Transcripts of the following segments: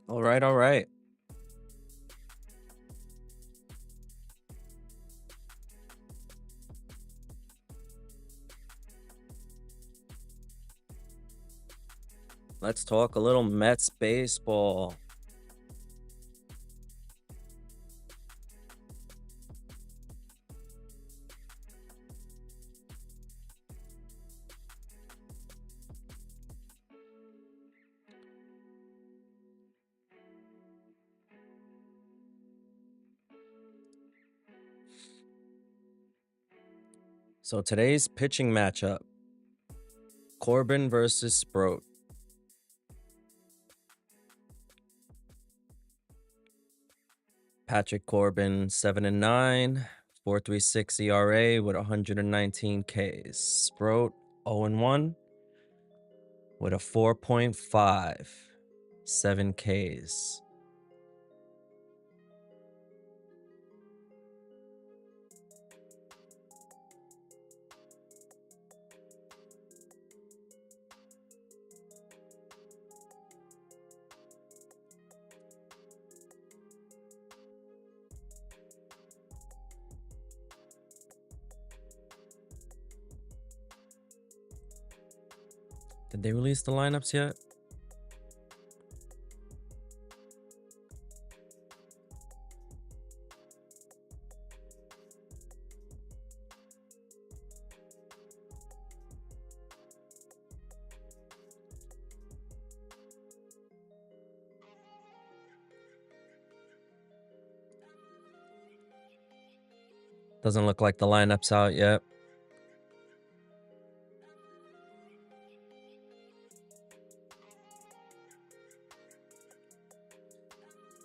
All right, all right. Let's talk a little Mets baseball. So today's pitching matchup, Corbin versus Sproat. Patrick Corbin, 7-9, 4.36 ERA with 119 Ks. Sproat, 0-1 with a 4.5, 7 Ks. Did they release the lineups yet? Doesn't look like the lineup's out yet.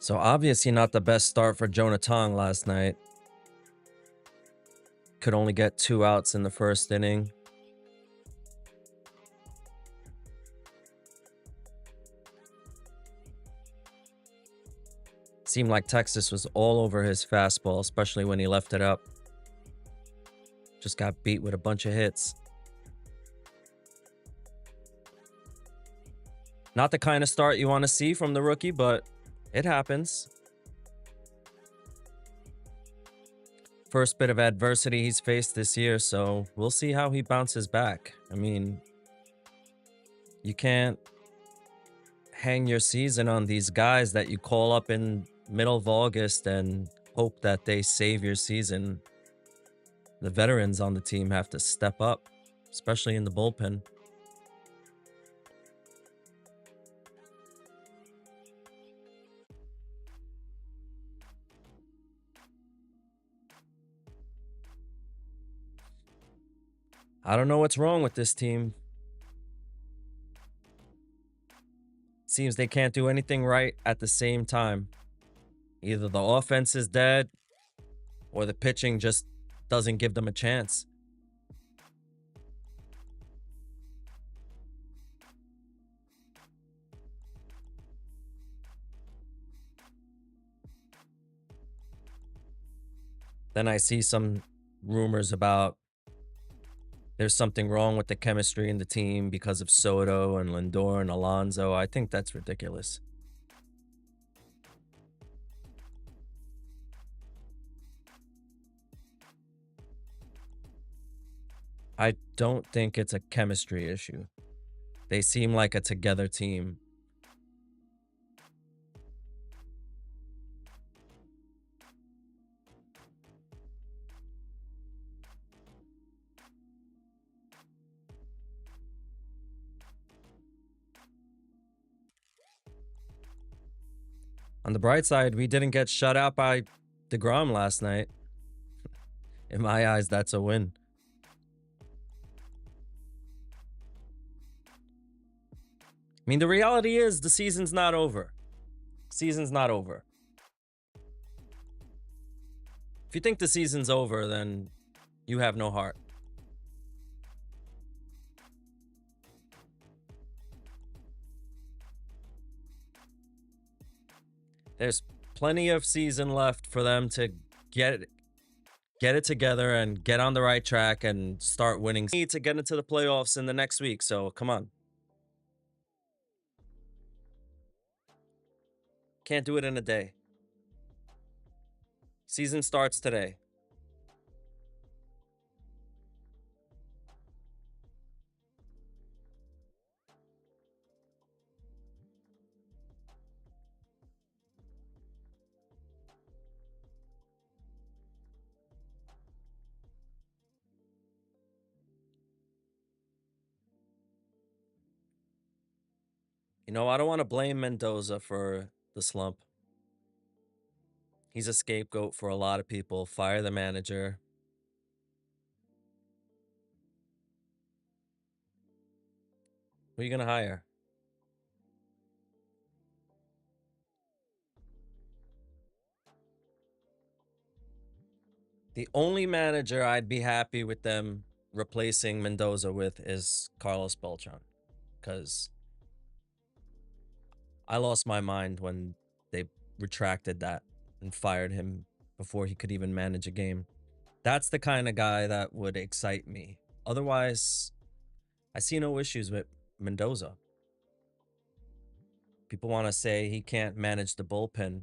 So obviously not the best start for Jonah Tong last night. Could only get 2 outs in the first inning. Seemed like Texas was all over his fastball, especially when he left it up. Just got beat with a bunch of hits. Not the kind of start you want to see from the rookie, but it happens. First bit of adversity he's faced this year, so we'll see how he bounces back. I mean, you can't hang your season on these guys that you call up in middle of August and hope that they save your season. The veterans on the team have to step up, especially in the bullpen. I don't know what's wrong with this team. Seems they can't do anything right at the same time. Either the offense is dead or the pitching just doesn't give them a chance. Then I see some rumors about there's something wrong with the chemistry in the team because of Soto and Lindor and Alonso. I think that's ridiculous. I don't think it's a chemistry issue. They seem like a together team. On the bright side, we didn't get shut out by DeGrom last night. In my eyes, that's a win. I mean, the reality is the season's not over. Season's not over. If you think the season's over, then you have no heart. There's plenty of season left for them to get it together and get on the right track and start winning. Need to get into the playoffs in the next week, so come on. Can't do it in a day. Season starts today. You know, I don't want to blame Mendoza for the slump. He's a scapegoat for a lot of people. Fire the manager. Who are you going to hire? The only manager I'd be happy with them replacing Mendoza with is Carlos Beltran. Because I lost my mind when they retracted that and fired him before he could even manage a game. That's the kind of guy that would excite me. Otherwise, I see no issues with Mendoza. People want to say he can't manage the bullpen.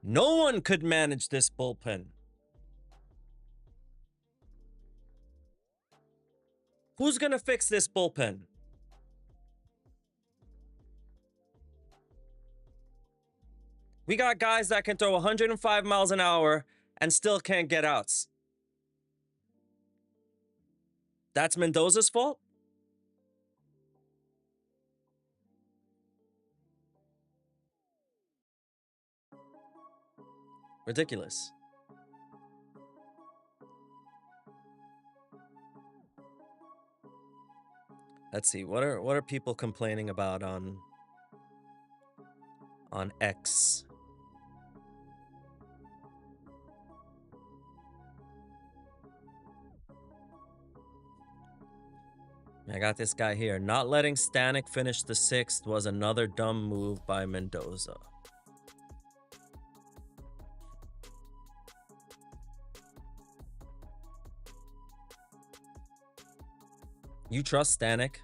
No one could manage this bullpen. Who's going to fix this bullpen? We got guys that can throw 105 miles an hour and still can't get outs. That's Mendoza's fault? Ridiculous. Let's see. What are people complaining about on X? I got this guy here. Not letting Stanek finish the 6th was another dumb move by Mendoza. You trust Stanek?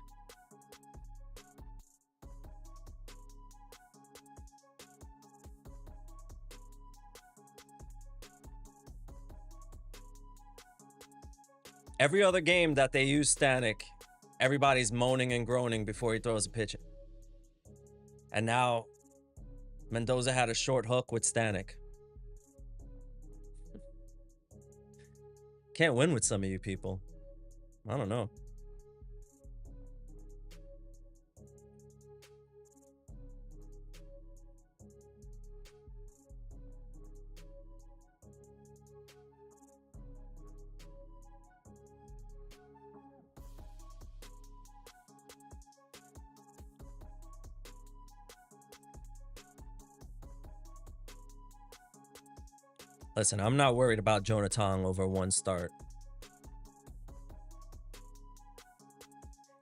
Every other game that they use Stanek, everybody's moaning and groaning before he throws a pitch. And now Mendoza had a short hook with Stanek. Can't win with some of you people. I don't know. Listen, I'm not worried about Jonah Tong over one start.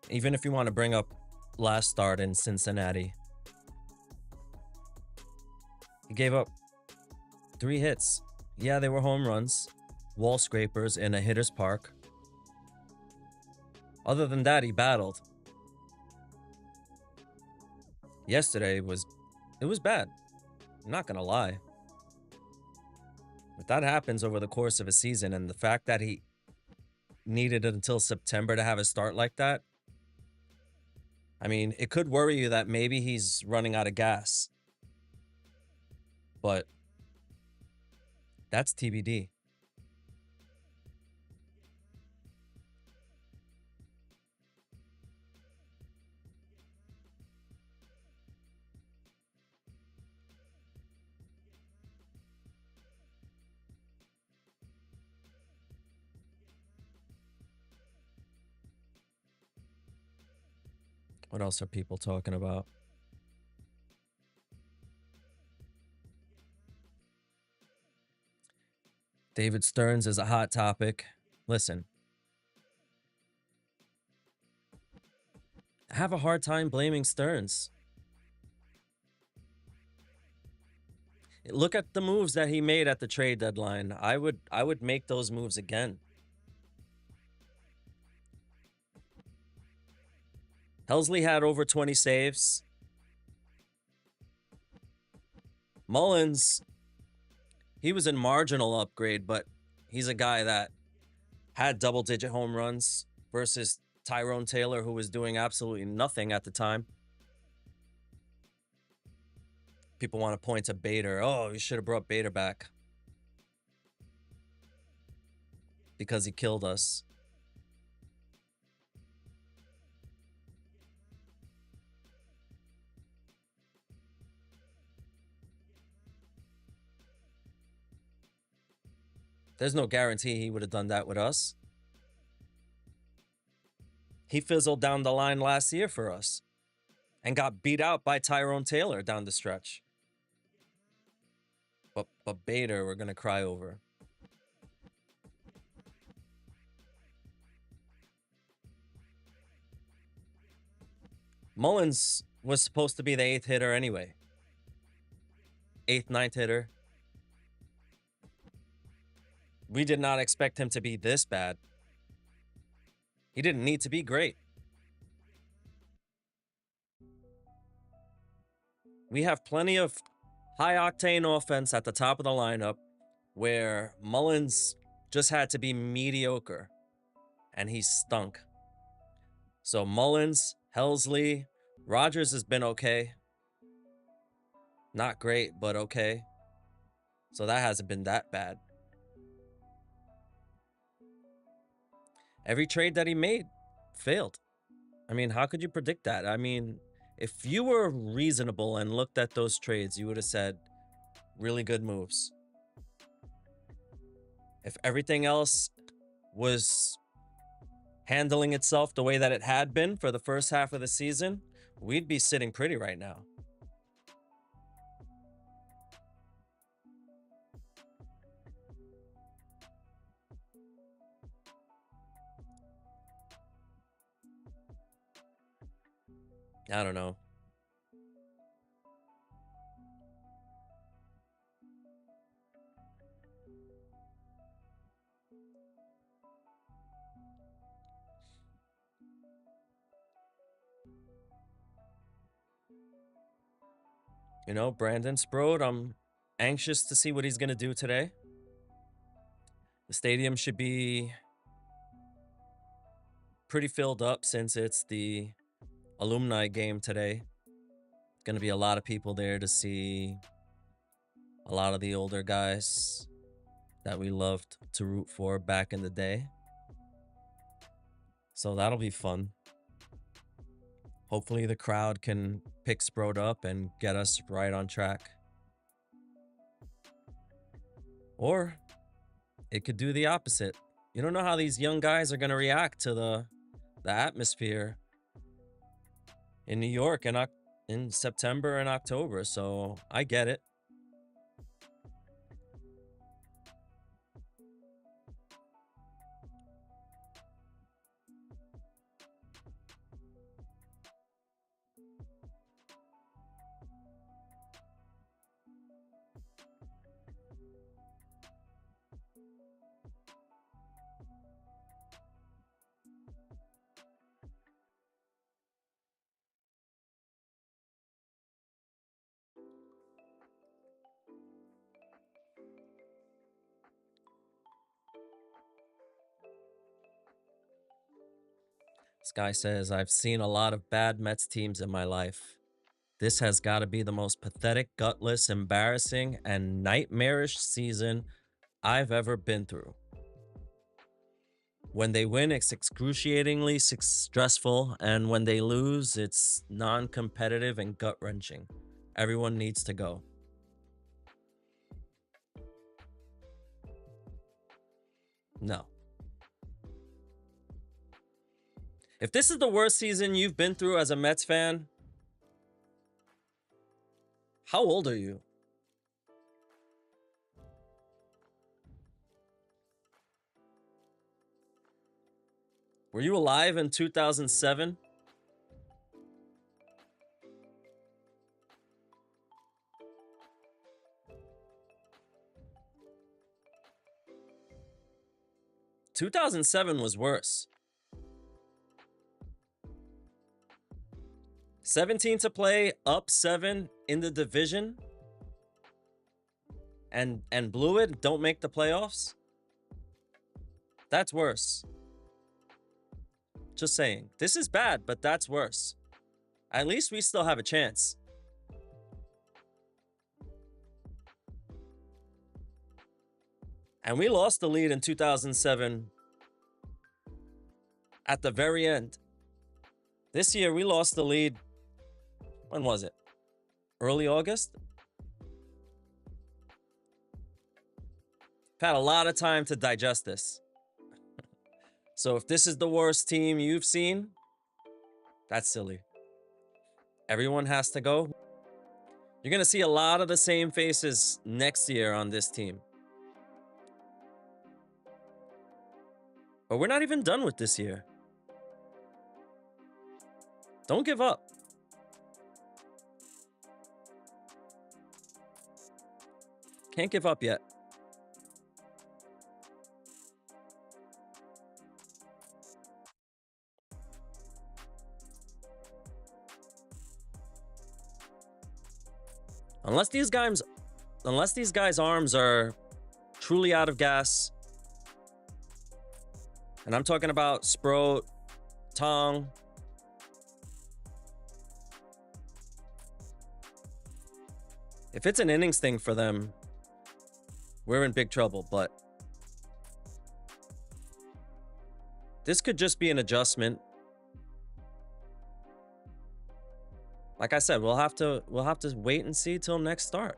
Even if you want to bring up last start in Cincinnati. He gave up 3 hits. Yeah, they were home runs. Wall scrapers in a hitter's park. Other than that, he battled. Yesterday it was bad. I'm not gonna lie. But that happens over the course of a season, and the fact that he needed it until September to have a start like that, I mean, it could worry you that maybe he's running out of gas. But that's TBD. What else are people talking about? David Stearns is a hot topic. Listen, I have a hard time blaming Stearns. Look at the moves that he made at the trade deadline. I would make those moves again. Helsley had over 20 saves. Mullins, he was in marginal upgrade, but he's a guy that had double-digit home runs versus Tyrone Taylor, who was doing absolutely nothing at the time. People want to point to Bader. Oh, you should have brought Bader back because he killed us. There's no guarantee he would have done that with us. He fizzled down the line last year for us and got beat out by Tyrone Taylor down the stretch. But Bader, we're going to cry over. Mullins was supposed to be the 8th hitter anyway. 8th, 9th hitter. We did not expect him to be this bad. He didn't need to be great. We have plenty of high-octane offense at the top of the lineup where Mullins just had to be mediocre, and he stunk. So Mullins, Helsley, Rogers has been okay. Not great, but okay. So that hasn't been that bad. Every trade that he made failed. I mean, how could you predict that? I mean, if you were reasonable and looked at those trades, you would have said, really good moves. If everything else was handling itself the way that it had been for the first half of the season, we'd be sitting pretty right now. I don't know. You know, Brandon Sprode, I'm anxious to see what he's going to do today. The stadium should be pretty filled up since it's the alumni game today. Going to be a lot of people there to see a lot of the older guys that we loved to root for back in the day. So that'll be fun. Hopefully the crowd can pick Sprode up and get us right on track. Or it could do the opposite. You don't know how these young guys are going to react to the atmosphere in New York in September and October, so I get it. This guy says, I've seen a lot of bad Mets teams in my life. This has got to be the most pathetic, gutless, embarrassing, and nightmarish season I've ever been through. When they win, it's excruciatingly stressful, and when they lose, it's non-competitive and gut-wrenching. Everyone needs to go. No. If this is the worst season you've been through as a Mets fan, how old are you? Were you alive in 2007? ...2007 was worse. 17 to play, up 7 in the division. and blew it, don't make the playoffs, that's worse. Just saying. This is bad, but that's worse. At least we still have a chance. And we lost the lead in 2007 at the very end. This year, we lost the lead. When was it? Early August? I've had a lot of time to digest this. So if this is the worst team you've seen, that's silly. Everyone has to go. You're going to see a lot of the same faces next year on this team. But we're not even done with this year. Don't give up. Can't give up yet. Unless these guys' arms are truly out of gas, and I'm talking about Sproat, Tong. If it's an innings thing for them, we're in big trouble, but this could just be an adjustment. Like I said, we'll have to wait and see till next start.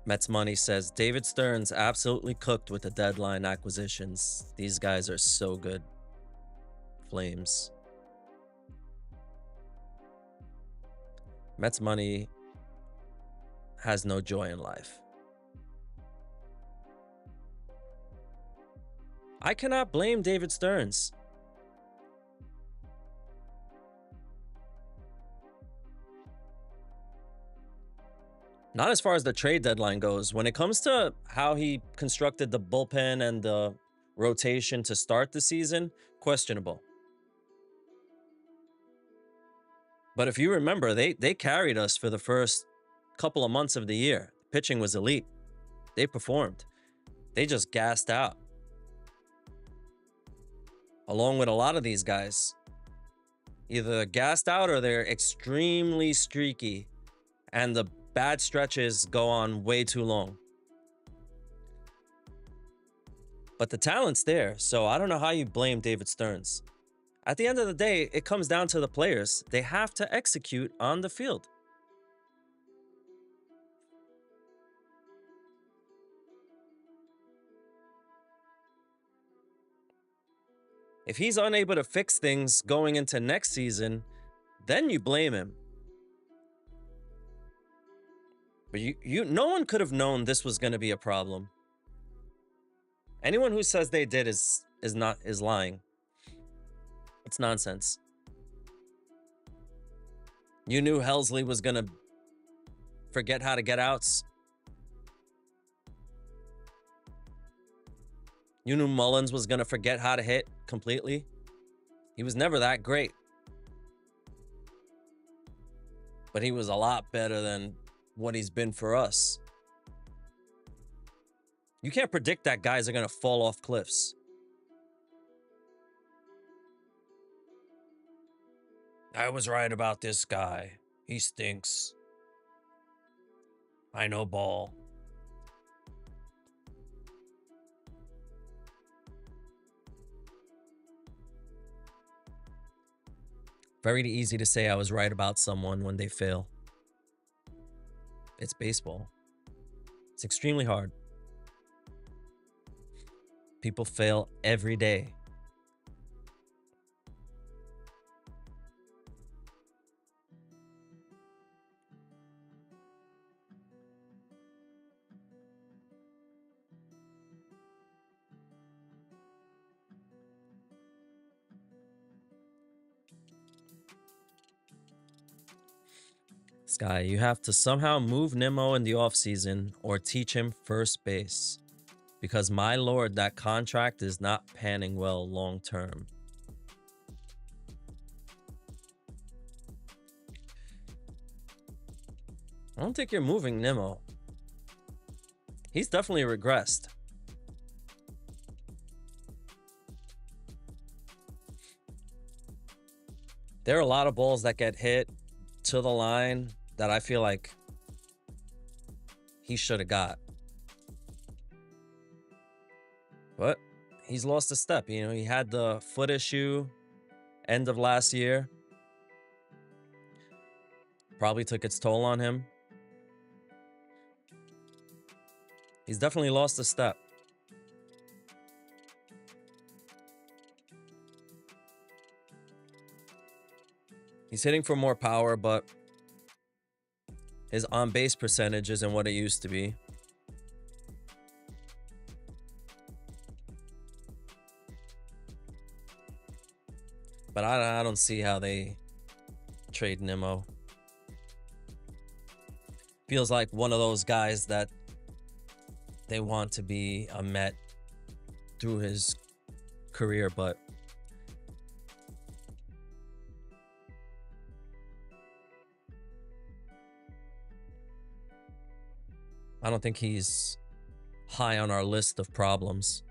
Mets Money says, David Stearns absolutely cooked with the deadline acquisitions. These guys are so good. Flames. Mets Money has no joy in life. I cannot blame David Stearns. Not as far as the trade deadline goes. When it comes to how he constructed the bullpen and the rotation to start the season, questionable. But if you remember, they carried us for the first couple of months of the year. Pitching was elite. They performed. They just gassed out. Along with a lot of these guys. Either they're gassed out or they're extremely streaky. And the bad stretches go on way too long. But the talent's there, so I don't know how you blame David Stearns. At the end of the day, it comes down to the players. They have to execute on the field. If he's unable to fix things going into next season, then you blame him. But no one could have known this was going to be a problem. Anyone who says they did is lying. It's nonsense. You knew Helsley was going to forget how to get outs. You knew Mullins was going to forget how to hit completely. He was never that great. But he was a lot better than what he's been for us. You can't predict that guys are going to fall off cliffs. I was right about this guy. He stinks. I know ball. Very easy to say I was right about someone when they fail. It's baseball. It's extremely hard. People fail every day. Sky, you have to somehow move Nimmo in the offseason or teach him first base. Because my lord, that contract is not panning well long term. I don't think you're moving Nimmo. He's definitely regressed. There are a lot of balls that get hit to the line that I feel like he should have got. But he's lost a step. You know, he had the foot issue end of last year. Probably took its toll on him. He's definitely lost a step. He's hitting for more power, but his on-base percentage isn't what it used to be. But I don't see how they trade Nimmo. Feels like one of those guys that they want to be a Met through his career, but I don't think he's high on our list of problems.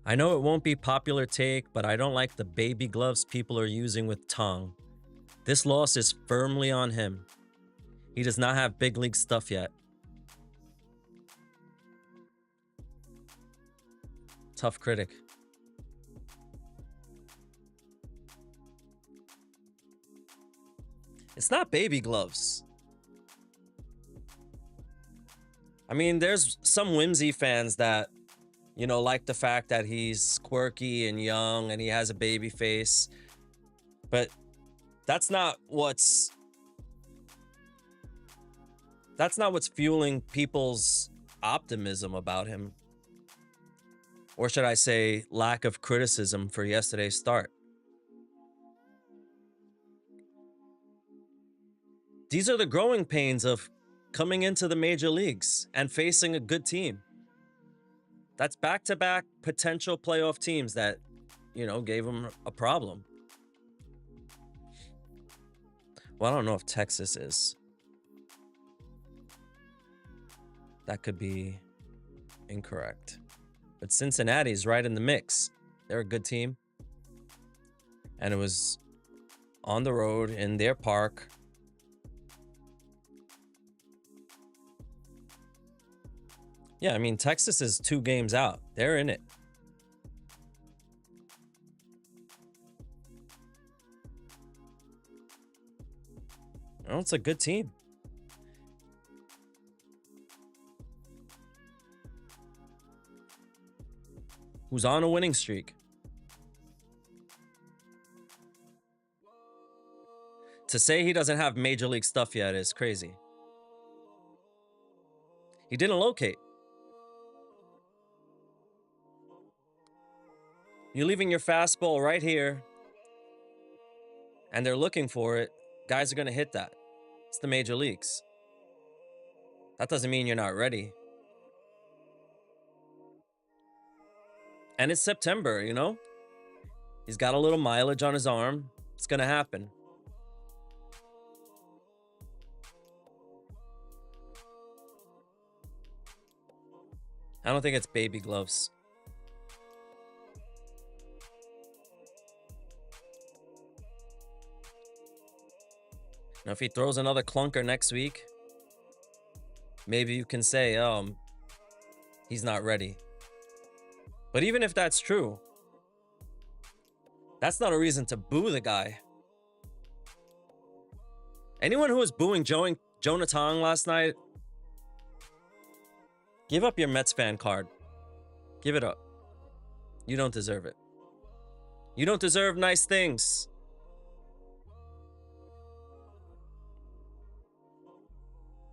I know it won't be popular take, but I don't like the baby gloves people are using with Tong. This loss is firmly on him. He does not have big league stuff yet. Tough critic. It's not baby gloves. I mean, there's some whimsy fans that, you know, like the fact that he's quirky and young and he has a baby face. But that's not what's fueling people's optimism about him. Or should I say lack of criticism for yesterday's start. These are the growing pains of coming into the major leagues and facing a good team. That's back-to-back potential playoff teams that, you know, gave him a problem. Well, I don't know if Texas is. That could be incorrect. But Cincinnati's right in the mix. They're a good team. And it was on the road in their park. Yeah, I mean, Texas is 2 games out. They're in it. Well, it's a good team. Who's on a winning streak. To say he doesn't have major league stuff yet is crazy. He didn't locate. You're leaving your fastball right here, and they're looking for it. Guys are going to hit that. It's the major leagues. That doesn't mean you're not ready. And it's September, you know? He's got a little mileage on his arm. It's going to happen. I don't think it's baby gloves. Now, if he throws another clunker next week, maybe you can say, he's not ready. But even if that's true, that's not a reason to boo the guy. Anyone who was booing Jonah Tong last night, give up your Mets fan card. Give it up. You don't deserve it. You don't deserve nice things.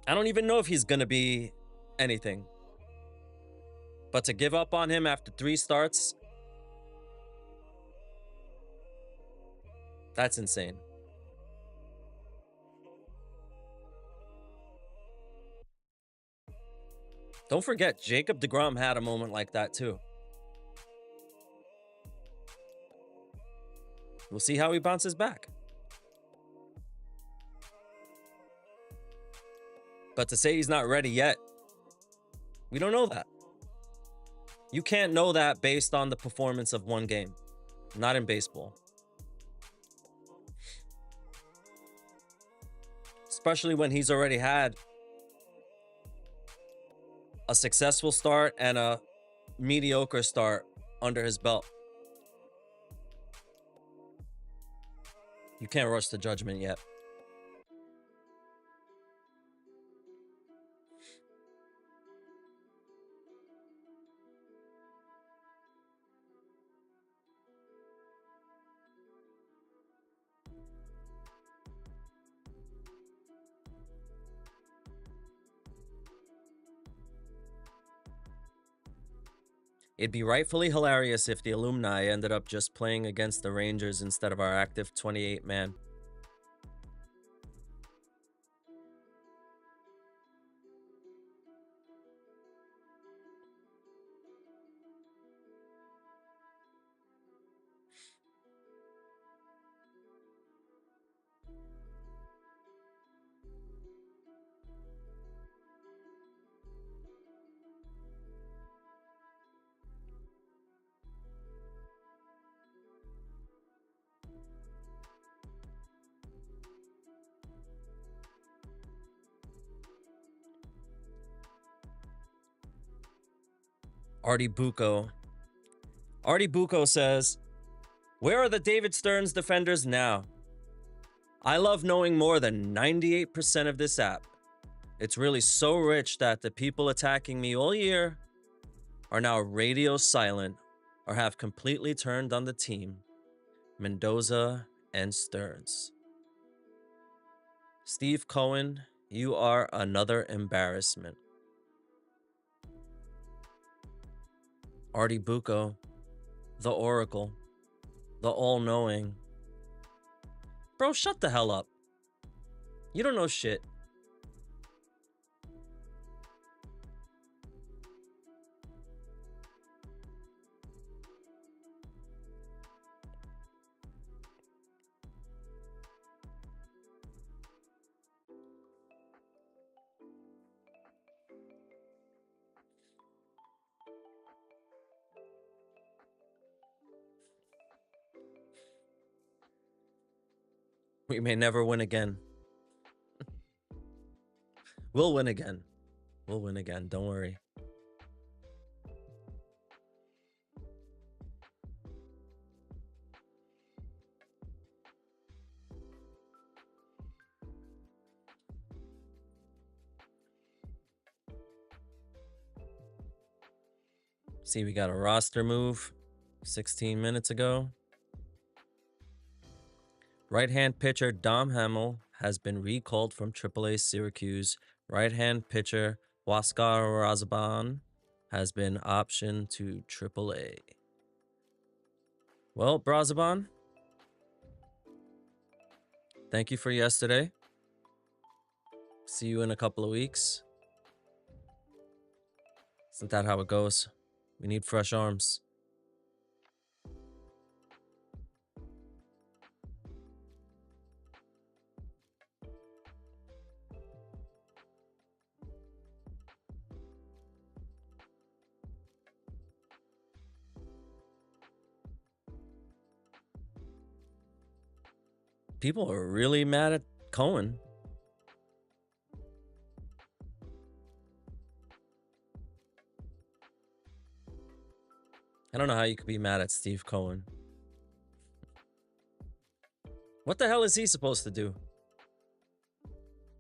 I don't even know if he's gonna be anything. But to give up on him after 3 starts, that's insane. Don't forget, Jacob deGrom had a moment like that too. We'll see how he bounces back. But to say he's not ready yet, we don't know that. You can't know that based on the performance of one game. Not in baseball. Especially when he's already had a successful start and a mediocre start under his belt. You can't rush the judgment yet. It'd be rightfully hilarious if the alumni ended up just playing against the Rangers instead of our active 28-man. Artie Bucco says, "Where are the David Stearns defenders now? I love knowing more than 98% of this app. It's really so rich that the people attacking me all year are now radio silent or have completely turned on the team. Mendoza and Stearns. Steve Cohen, you are another embarrassment." Artie Bucco, the Oracle, the all-knowing. Bro, shut the hell up. You don't know shit. We may never win again. We'll win again. We'll win again. Don't worry. See, we got a roster move 16 minutes ago. Right-hand pitcher Dom Hamill has been recalled from AAA Syracuse. Right-hand pitcher Huascar Brazoban has been optioned to AAA. Well, Brazoban, thank you for yesterday. See you in a couple of weeks. Isn't that how it goes? We need fresh arms. People are really mad at Cohen. I don't know how you could be mad at Steve Cohen. What the hell is he supposed to do?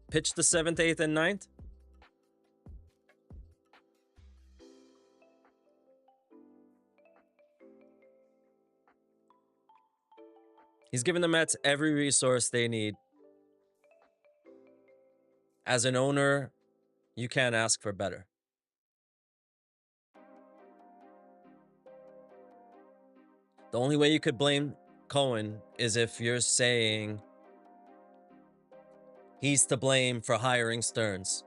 pitch the 7th, 8th, and 9th? He's given the Mets every resource they need. As an owner, you can't ask for better. The only way you could blame Cohen is if you're saying he's to blame for hiring Stearns,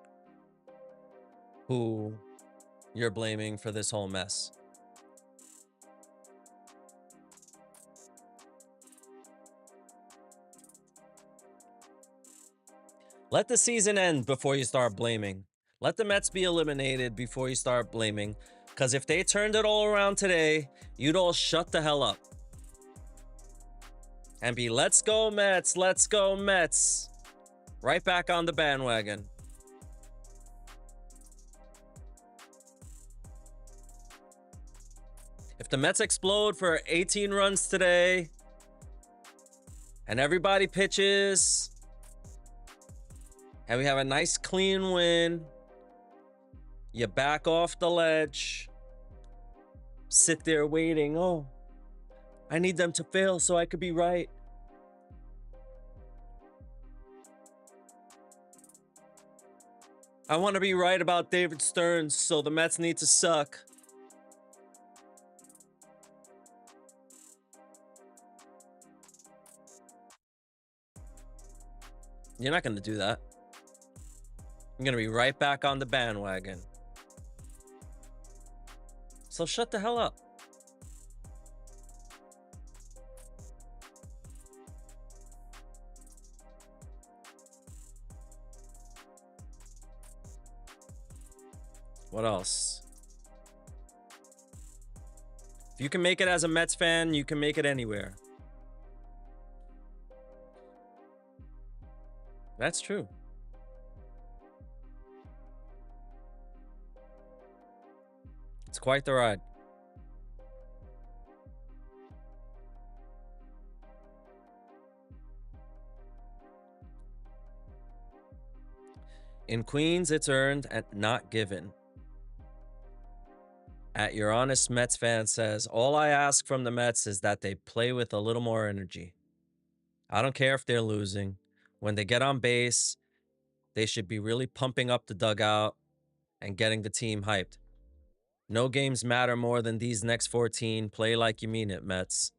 who you're blaming for this whole mess. Let the season end before you start blaming. Let the Mets be eliminated before you start blaming. Because if they turned it all around today, you'd all shut the hell up. And be, let's go Mets, let's go Mets. Right back on the bandwagon. If the Mets explode for 18 runs today, and everybody pitches, and we have a nice clean win, you back off the ledge, sit there waiting. Oh, I need them to fail so I could be right. I want to be right about David Stearns, so the Mets need to suck. You're not going to do that. I'm going to be right back on the bandwagon. So shut the hell up. What else? If you can make it as a Mets fan, you can make it anywhere. That's true. It's quite the ride. In Queens, it's earned and not given. At Your Honest Mets fan says, all I ask from the Mets is that they play with a little more energy. I don't care if they're losing. When they get on base, they should be really pumping up the dugout and getting the team hyped. No games matter more than these next 14. Play like you mean it, Mets.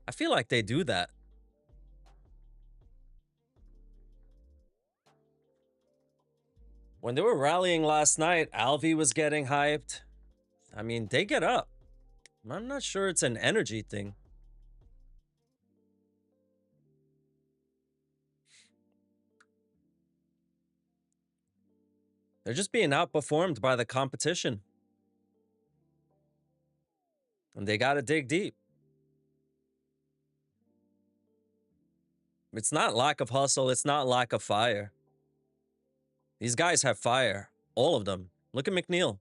I feel like they do that. When they were rallying last night, Alvy was getting hyped. I mean, they get up. I'm not sure it's an energy thing. They're just being outperformed by the competition. And they got to dig deep. It's not lack of hustle. It's not lack of fire. These guys have fire. All of them. Look at McNeil.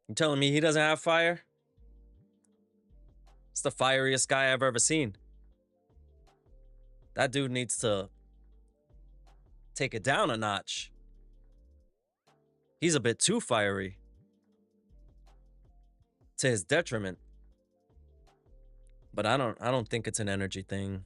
You telling me he doesn't have fire? It's the fieriest guy I've ever seen. That dude needs to take it down a notch. He's a bit too fiery. To his detriment. But I don't think it's an energy thing.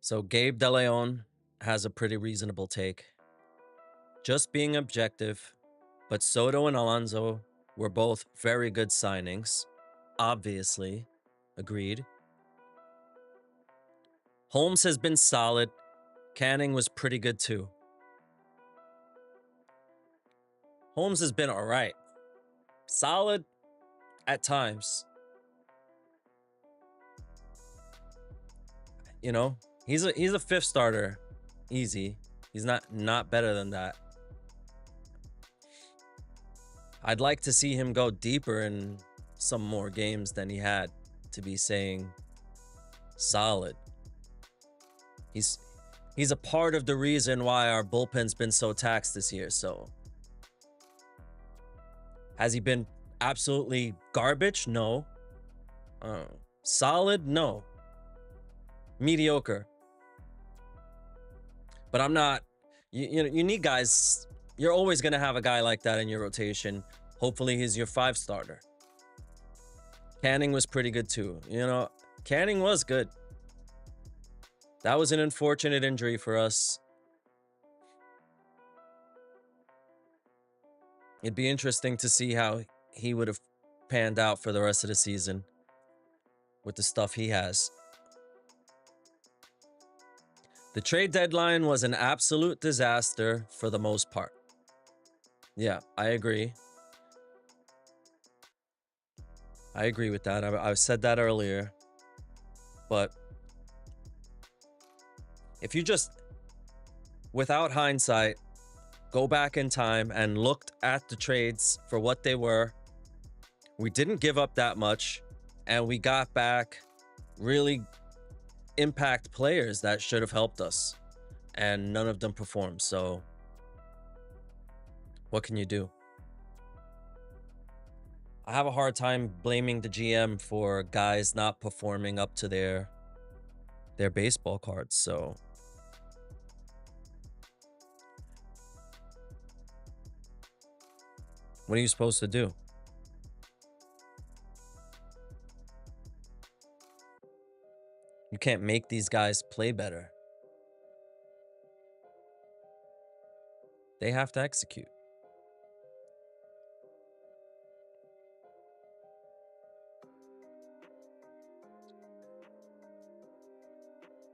So Gabe DeLeon has a pretty reasonable take. Just being objective, but Soto and Alonso were both very good signings. Obviously. Agreed. Holmes has been solid. Canning was pretty good too. Holmes has been all right. Solid at times. you know, he's a fifth starter, easy. He's not better than that. I'd like to see him go deeper in some more games than he had to be saying solid. He's a part of the reason why our bullpen's been so taxed this year. So has he been absolutely garbage? No. Solid? No. Mediocre. But I'm not. You need guys. You're always gonna have a guy like that in your rotation. Hopefully he's your 5 starter. Canning was pretty good too. You know, Canning was good. That was an unfortunate injury for us. It'd be interesting to see how he would have panned out for the rest of the season with the stuff he has. The trade deadline was an absolute disaster for the most part. Yeah, I agree. I agree with that. I've said that earlier. But if you just, without hindsight, go back in time and looked at the trades for what they were, we didn't give up that much, and we got back really impact players that should have helped us, and none of them performed. So what can you do? I have a hard time blaming the GM for guys not performing up to their baseball cards. So what are you supposed to do? You can't make these guys play better. They have to execute.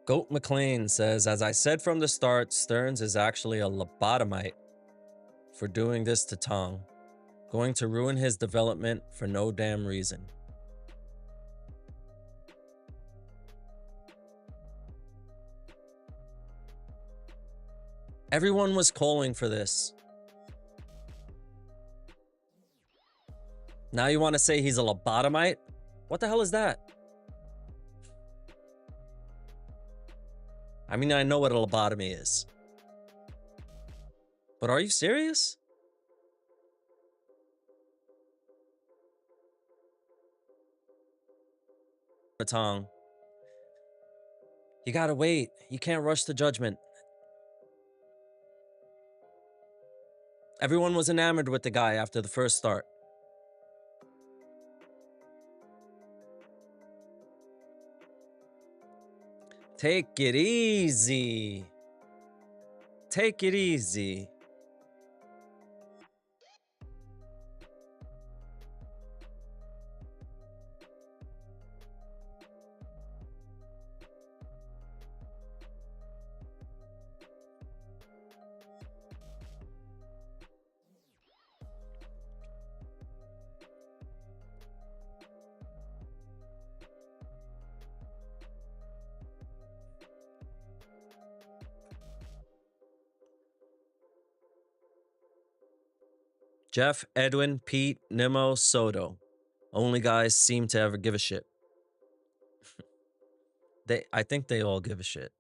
Goat McLean says, as I said from the start, Stearns is actually a lobotomite for doing this to Tong. Going to ruin his development for no damn reason. Everyone was calling for this. Now you want to say he's a lobotomite? What the hell is that? I mean, I know what a lobotomy is. But are you serious? Tong. You gotta wait. You can't rush the judgment. Everyone was enamored with the guy after the first start. Take it easy. Take it easy. Jeff, Edwin, Pete, Nimmo, Soto. Only guys seem to ever give a shit. I think they all give a shit.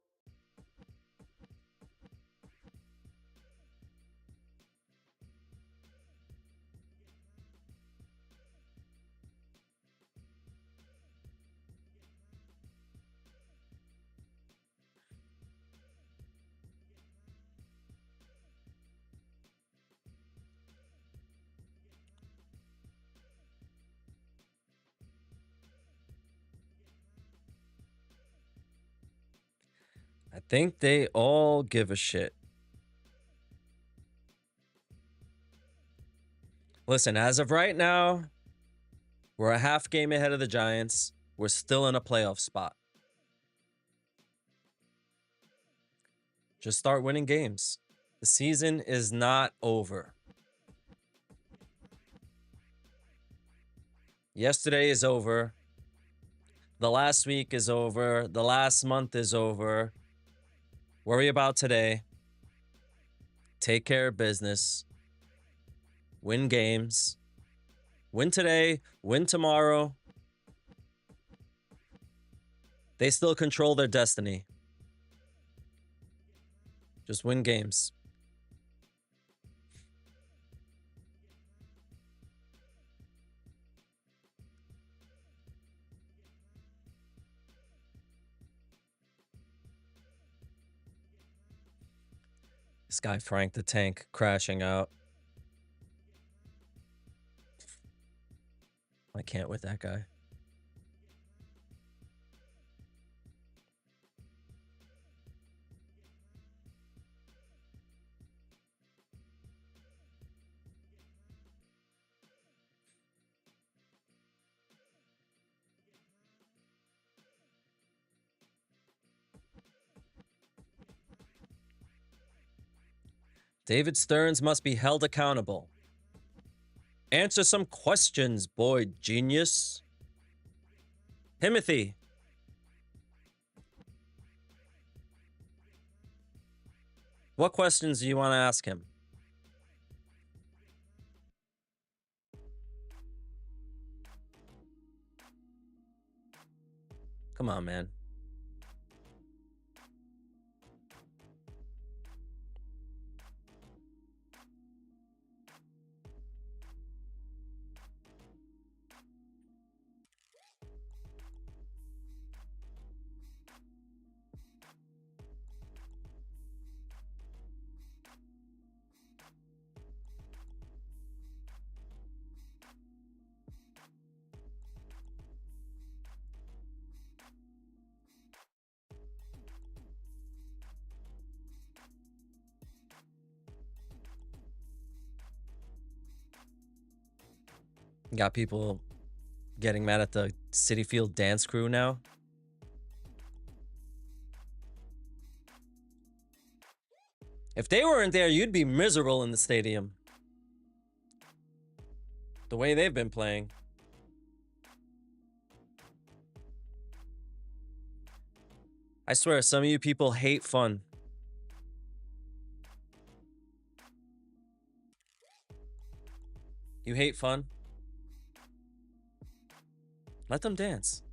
I think they all give a shit. Listen, as of right now, we're a half game ahead of the Giants. We're still in a playoff spot. Just start winning games. The season is not over. Yesterday is over. The last week is over. The last month is over. Worry about today. Take care of business. Win games. Win today. Win tomorrow. They still control their destiny. Just win games. This guy Frank the Tank crashing out. I can't with that guy. David Stearns must be held accountable. Answer some questions, boy genius. Timothy. What questions do you want to ask him? Come on, man. Got people getting mad at the Citi Field dance crew now. If they weren't there, you'd be miserable in the stadium. The way they've been playing. I swear, some of you people hate fun. You hate fun? Let them dance.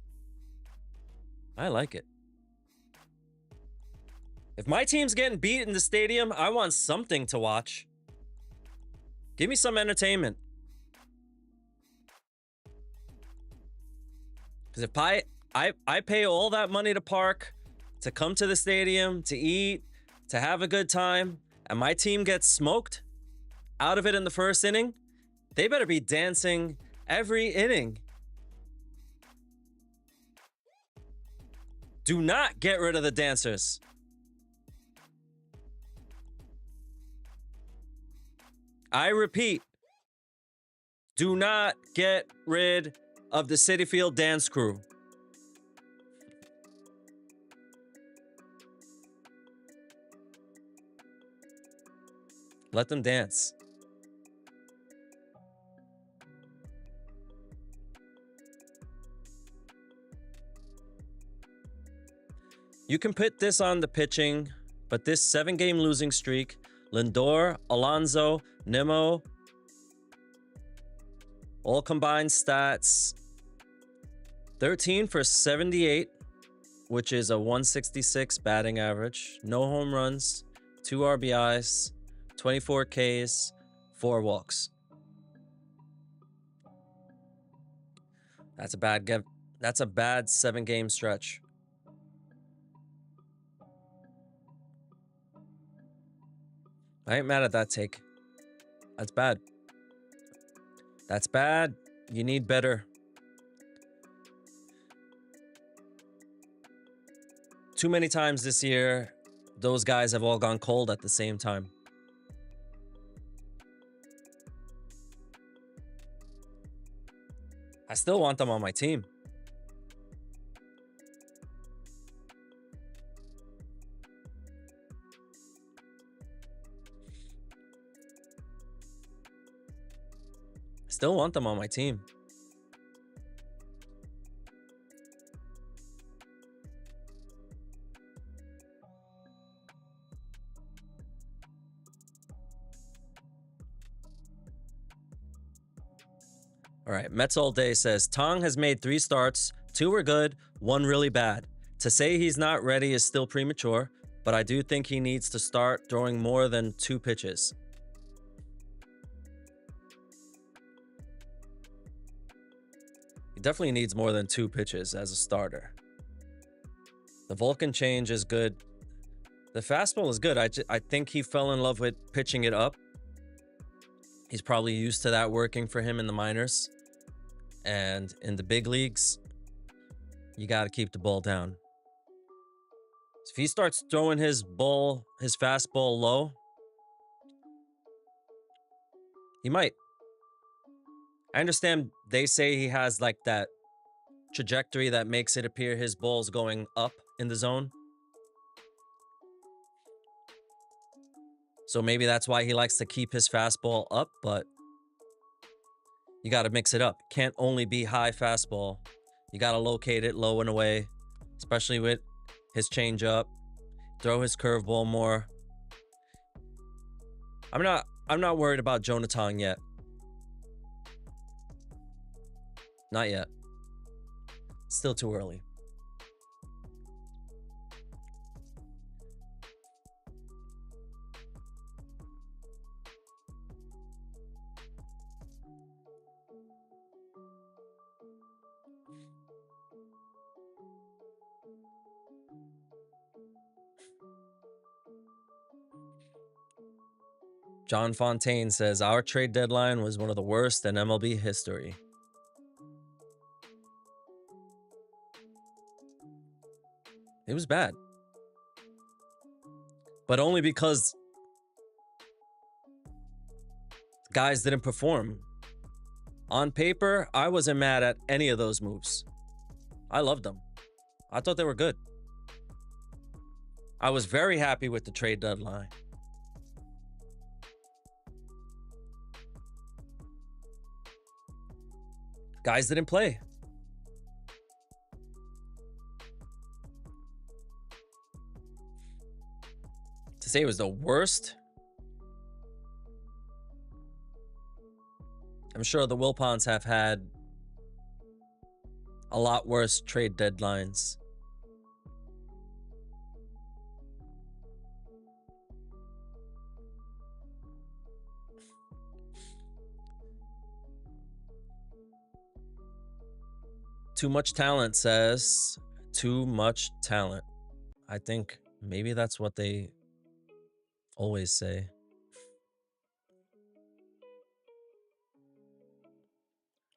I like it. If my team's getting beat in the stadium, I want something to watch. Give me some entertainment. Because if I pay all that money to park, to come to the stadium, to eat, to have a good time, and my team gets smoked out of it in the first inning, they better be dancing every inning. Do not get rid of the dancers. I repeat, do not get rid of the Citi Field dance crew. Let them dance. You can put this on the pitching, but this 7-game losing streak, Lindor, Alonso, Nimmo, all combined stats, 13 for 78, which is a 166 batting average, no home runs, 2 RBIs, 24 Ks, 4 walks. That's a bad 7-game stretch. I ain't mad at that take. That's bad. That's bad. You need better. Too many times this year, those guys have all gone cold at the same time. I still want them on my team. Still want them on my team. All right, Mets All Day says Tong has made 3 starts, 2 were good, 1 really bad. To say he's not ready is still premature, but I do think he needs to start throwing more than 2 pitches. He definitely needs more than 2 pitches as a starter. The Vulcan change is good. The fastball is good. I think he fell in love with pitching it up. He's probably used to that working for him in the minors. And in the big leagues, you got to keep the ball down. So if he starts throwing his fastball low, he might. I understand they say he has like that trajectory that makes it appear his ball's going up in the zone. So maybe that's why he likes to keep his fastball up, but you got to mix it up. Can't only be high fastball. You got to locate it low and away, especially with his changeup. Throw his curveball more. I'm not worried about Jonah Tong yet. Not yet. Still too early. John Fontaine says, our trade deadline was one of the worst in MLB history. It was bad. But only because guys didn't perform. On paper, I wasn't mad at any of those moves. I loved them. I thought they were good. I was very happy with the trade deadline. Guys didn't play. To say it was the worst, I'm sure the Wilpons have had a lot worse trade deadlines. Too much talent says too much talent. I think maybe that's what they always say.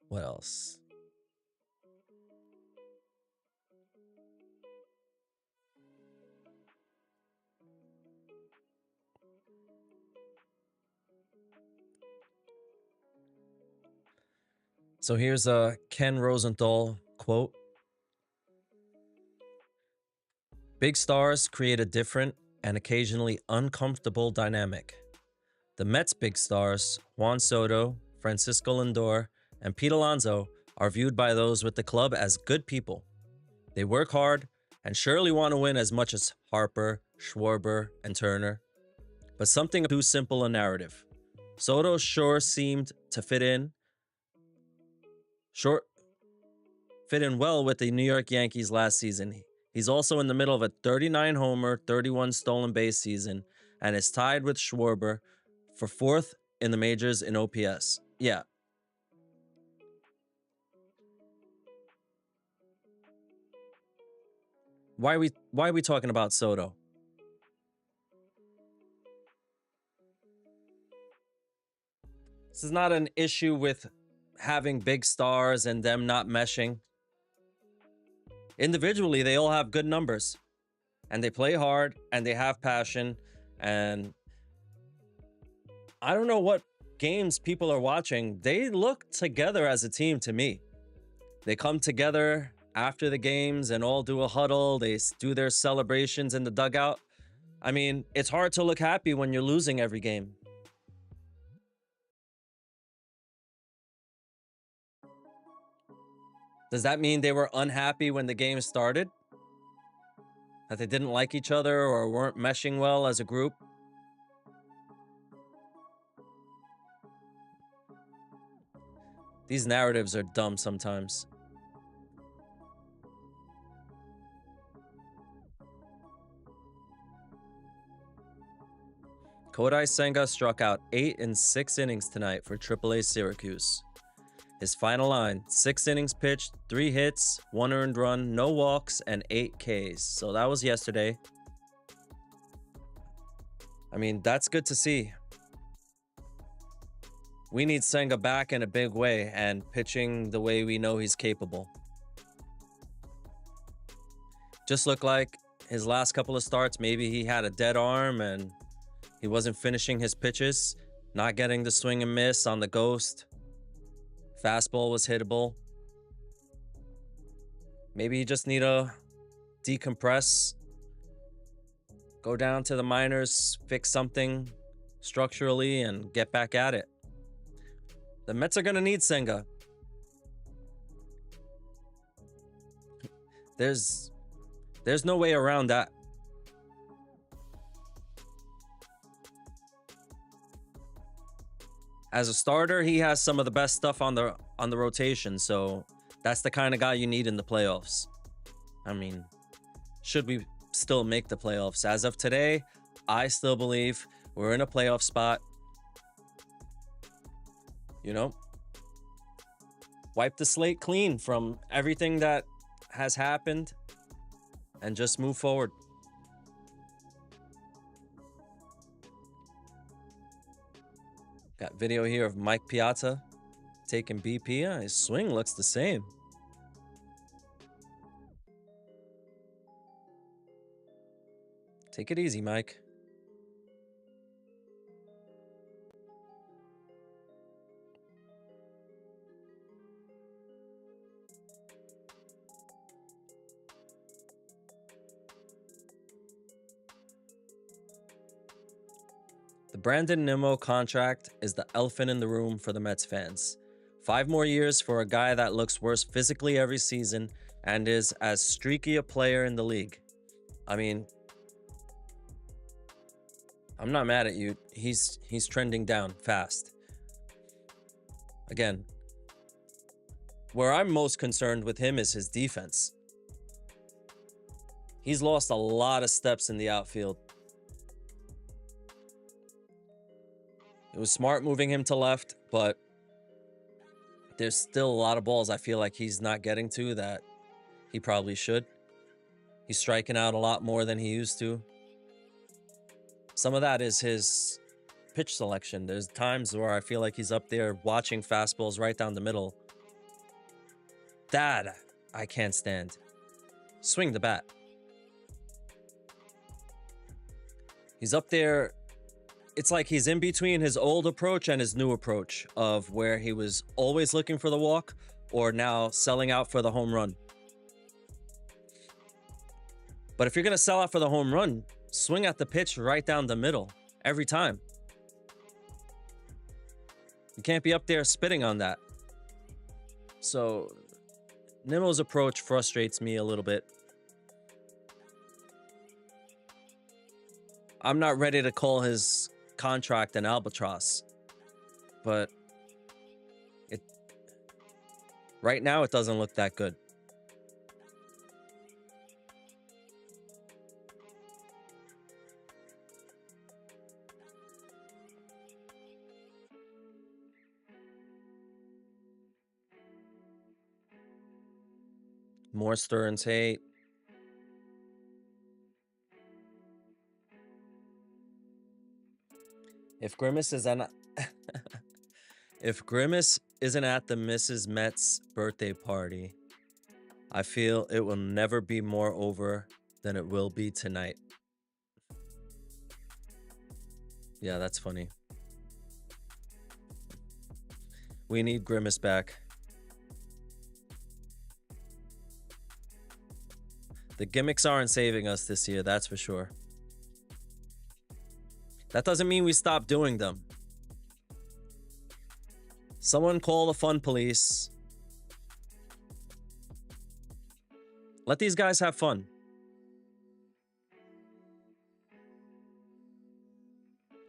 What else? So here's a Ken Rosenthal quote. Big stars create a different and occasionally uncomfortable dynamic. The Mets' big stars, Juan Soto, Francisco Lindor, and Pete Alonso, are viewed by those with the club as good people. They work hard and surely want to win as much as Harper, Schwarber, and Turner. But something too simple a narrative. Soto sure seemed to fit in well with the New York Yankees last season. He's also in the middle of a 39-homer, 31 stolen base season and is tied with Schwarber for 4th in the majors in OPS. Yeah. Why are we talking about Soto? This is not an issue with having big stars and them not meshing. Individually, they all have good numbers. And they play hard and they have passion. And I don't know what games people are watching. They look together as a team to me. They come together after the games and all do a huddle. They do their celebrations in the dugout. I mean, it's hard to look happy when you're losing every game. Does that mean they were unhappy when the game started? That they didn't like each other or weren't meshing well as a group? These narratives are dumb sometimes. Kodai Senga struck out 8 in 6 innings tonight for AAA Syracuse. His final line, 6 innings pitched, 3 hits, 1 earned run, no walks, and 8 Ks. So that was yesterday. I mean, that's good to see. We need Senga back in a big way and pitching the way we know he's capable. Just looked like his last couple of starts, maybe he had a dead arm and he wasn't finishing his pitches, not getting the swing and miss on the ghost. Fastball was hittable. Maybe you just need to decompress, go down to the minors, fix something structurally, and get back at it. The Mets are going to need Senga. There's no way around that. As a starter, he has some of the best stuff on the rotation, so that's the kind of guy you need in the playoffs. I mean, should we still make the playoffs? As of today, I still believe we're in a playoff spot. You know, wipe the slate clean from everything that has happened and just move forward. Got video here of Mike Piazza taking BP. His swing looks the same. Take it easy, Mike. The Brandon Nimmo contract is the elephant in the room for the Mets fans. 5 more years for a guy that looks worse physically every season and is as streaky a player in the league. I mean, I'm not mad at you. He's trending down fast. Again, where I'm most concerned with him is his defense. He's lost a lot of steps in the outfield. It was smart moving him to left, but there's still a lot of balls I feel like he's not getting to that he probably should. He's striking out a lot more than he used to. Some of that is his pitch selection. There's times where I feel like he's up there watching fastballs right down the middle. That I can't stand. Swing the bat. He's up there. It's like he's in between his old approach and his new approach of where he was always looking for the walk or now selling out for the home run. But if you're going to sell out for the home run, swing at the pitch right down the middle every time. You can't be up there spitting on that. So Nimmo's approach frustrates me a little bit. I'm not ready to call his contract an albatross, but right now it doesn't look that good. More Stearns hate. If Grimace isn't at the Mrs. Met's birthday party, I feel it will never be more over than it will be tonight. Yeah, that's funny. We need Grimace back. The gimmicks aren't saving us this year, that's for sure. That doesn't mean we stop doing them. Someone call the fun police. Let these guys have fun.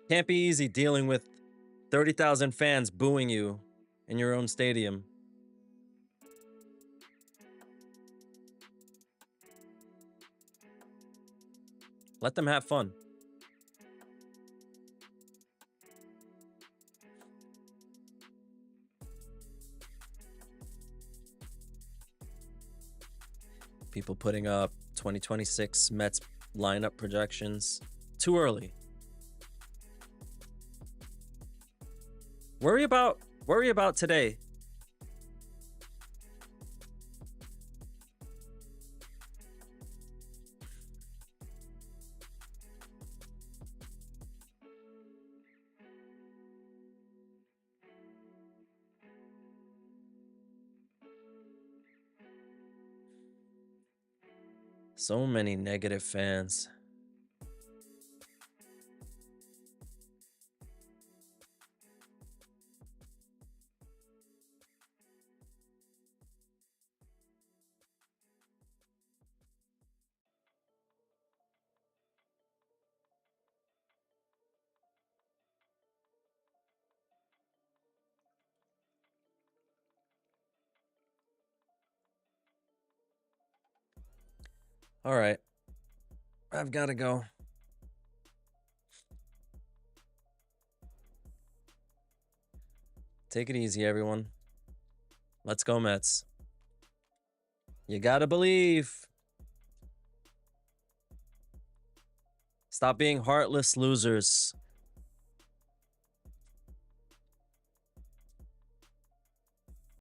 Can't be easy dealing with 30,000 fans booing you in your own stadium. Let them have fun. People putting up 2026 Mets lineup projections. Too early. Worry about today. So many negative fans. All right. I've got to go. Take it easy, everyone. Let's go, Mets. You gotta believe. Stop being heartless losers.